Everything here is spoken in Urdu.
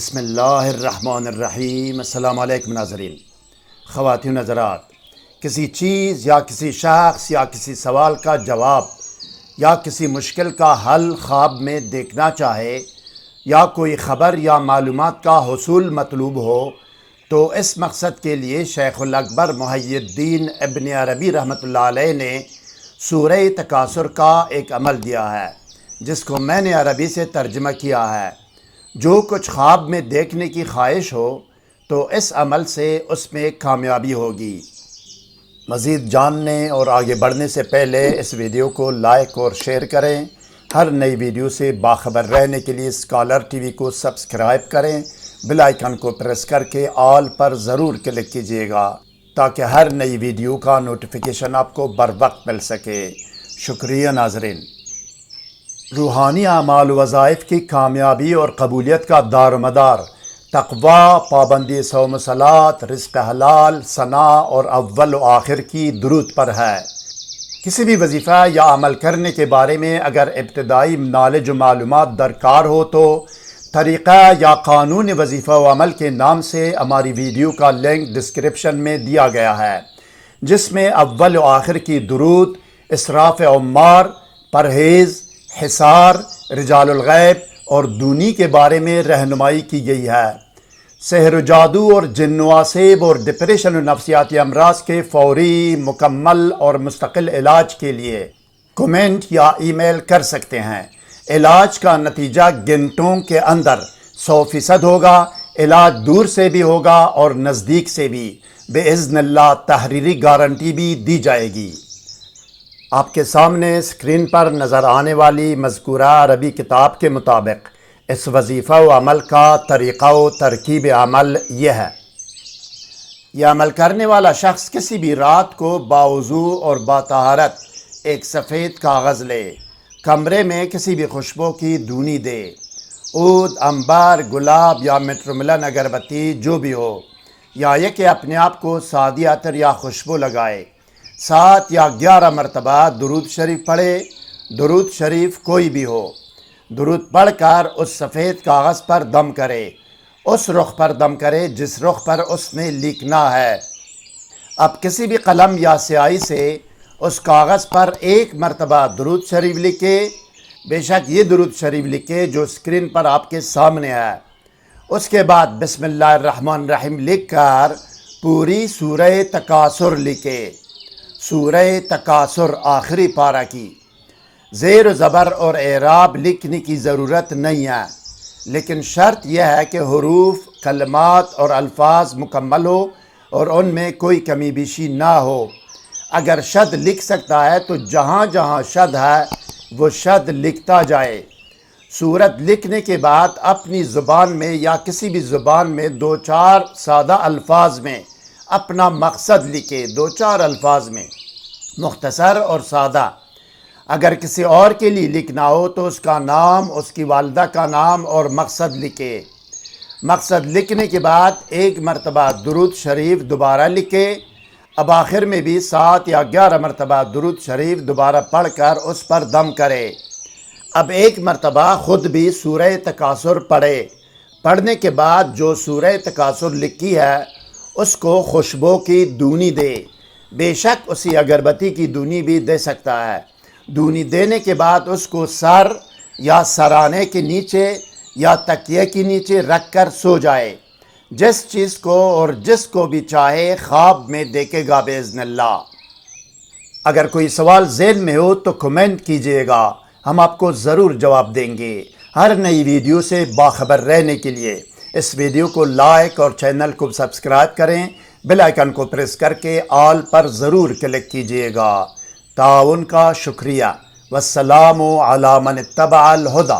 بسم اللہ الرحمن الرحیم۔ السلام علیکم ناظرین۔ خواتین حضرات، کسی چیز یا کسی شخص یا کسی سوال کا جواب یا کسی مشکل کا حل خواب میں دیکھنا چاہے یا کوئی خبر یا معلومات کا حصول مطلوب ہو تو اس مقصد کے لیے شیخ الاکبر محی الدین ابن عربی رحمۃ اللہ علیہ نے سورہ تکاثر کا ایک عمل دیا ہے، جس کو میں نے عربی سے ترجمہ کیا ہے۔ جو کچھ خواب میں دیکھنے کی خواہش ہو تو اس عمل سے اس میں کامیابی ہوگی۔ مزید جاننے اور آگے بڑھنے سے پہلے اس ویڈیو کو لائک اور شیئر کریں۔ ہر نئی ویڈیو سے باخبر رہنے کے لیے اسکالر ٹی وی کو سبسکرائب کریں۔ بیل آئیکن کو پریس کر کے آل پر ضرور کلک کیجیے گا تاکہ ہر نئی ویڈیو کا نوٹیفیکیشن آپ کو بر وقت مل سکے۔ شکریہ ناظرین۔ روحانی اعمال و وظائف کی کامیابی اور قبولیت کا دار و مدار تقویٰ، پابندی صوم و صلاۃ، رزق حلال، ثناء اور اول و آخر کی درود پر ہے۔ کسی بھی وظیفہ یا عمل کرنے کے بارے میں اگر ابتدائی نالج و معلومات درکار ہو تو طریقہ یا قانون وظیفہ و عمل کے نام سے ہماری ویڈیو کا لنک ڈسکرپشن میں دیا گیا ہے، جس میں اول و آخر کی درود، اسراف عمار، پرہیز، حصار، رجال الغیب اور دونی کے بارے میں رہنمائی کی گئی ہے۔ سحر و جادو اور جن و عصیب اور ڈپریشن و نفسیاتی امراض کے فوری، مکمل اور مستقل علاج کے لیے کمنٹ یا ای میل کر سکتے ہیں۔ علاج کا نتیجہ گھنٹوں کے اندر 100% ہوگا۔ علاج دور سے بھی ہوگا اور نزدیک سے بھی، باذن اللہ تحریری گارنٹی بھی دی جائے گی۔ آپ کے سامنے اسکرین پر نظر آنے والی مذکورہ عربی کتاب کے مطابق اس وظیفہ و عمل کا طریقہ و ترکیب عمل یہ ہے۔ یہ عمل کرنے والا شخص کسی بھی رات کو باوضو اور باطہارت ایک سفید کاغذ لے، کمرے میں کسی بھی خوشبو کی دونی دے، عود، عنبر، گلاب یا مٹرملن اگربتی جو بھی ہو، یا یہ کہ اپنے آپ کو سادی عطر یا خوشبو لگائے، 7 یا 11 مرتبہ درود شریف پڑھے۔ درود شریف کوئی بھی ہو، درود پڑھ کر اس سفید کاغذ پر دم کرے، اس رخ پر دم کرے جس رخ پر اس نے لکھنا ہے۔ اب کسی بھی قلم یا سیاہی سے اس کاغذ پر 1 مرتبہ درود شریف لکھے، بے شک یہ درود شریف لکھے جو اسکرین پر آپ کے سامنے ہے۔ اس کے بعد بسم اللہ الرحمن الرحیم لکھ کر پوری سورہ تکاثر لکھے۔ سورہ تکاثر آخری پارہ کی زیر و زبر اور اعراب لکھنے کی ضرورت نہیں ہے، لیکن شرط یہ ہے کہ حروف، کلمات اور الفاظ مکمل ہو اور ان میں کوئی کمی بیشی نہ ہو۔ اگر شد لکھ سکتا ہے تو جہاں جہاں شد ہے وہ شد لکھتا جائے۔ سورت لکھنے کے بعد اپنی زبان میں یا کسی بھی زبان میں 2-4 سادہ الفاظ میں اپنا مقصد لکھے، 2-4 الفاظ میں، مختصر اور سادہ۔ اگر کسی اور کے لیے لکھنا ہو تو اس کا نام، اس کی والدہ کا نام اور مقصد لکھے۔ مقصد لکھنے کے بعد 1 مرتبہ درود شریف دوبارہ لکھے۔ اب آخر میں بھی 7 یا 11 مرتبہ درود شریف دوبارہ پڑھ کر اس پر دم کرے۔ اب 1 مرتبہ خود بھی سورہ تکاثر پڑھے۔ پڑھنے کے بعد جو سورہ تکاثر لکھی ہے اس کو خوشبو کی دونی دے، بے شک اسی اگربتی کی دونی بھی دے سکتا ہے۔ دونی دینے کے بعد اس کو سر یا سرانے کے نیچے یا تکیے کے نیچے رکھ کر سو جائے۔ جس چیز کو اور جس کو بھی چاہے خواب میں دیکھے گا باذن اللہ۔ اگر کوئی سوال ذہن میں ہو تو کمنٹ کیجیے گا، ہم آپ کو ضرور جواب دیں گے۔ ہر نئی ویڈیو سے باخبر رہنے کے لیے اس ویڈیو کو لائک اور چینل کو سبسکرائب کریں۔ بیل آئیکن کو پریس کر کے آل پر ضرور کلک کیجیے گا۔ تعاون کا شکریہ۔ والسلام علی من اتبع الہدی۔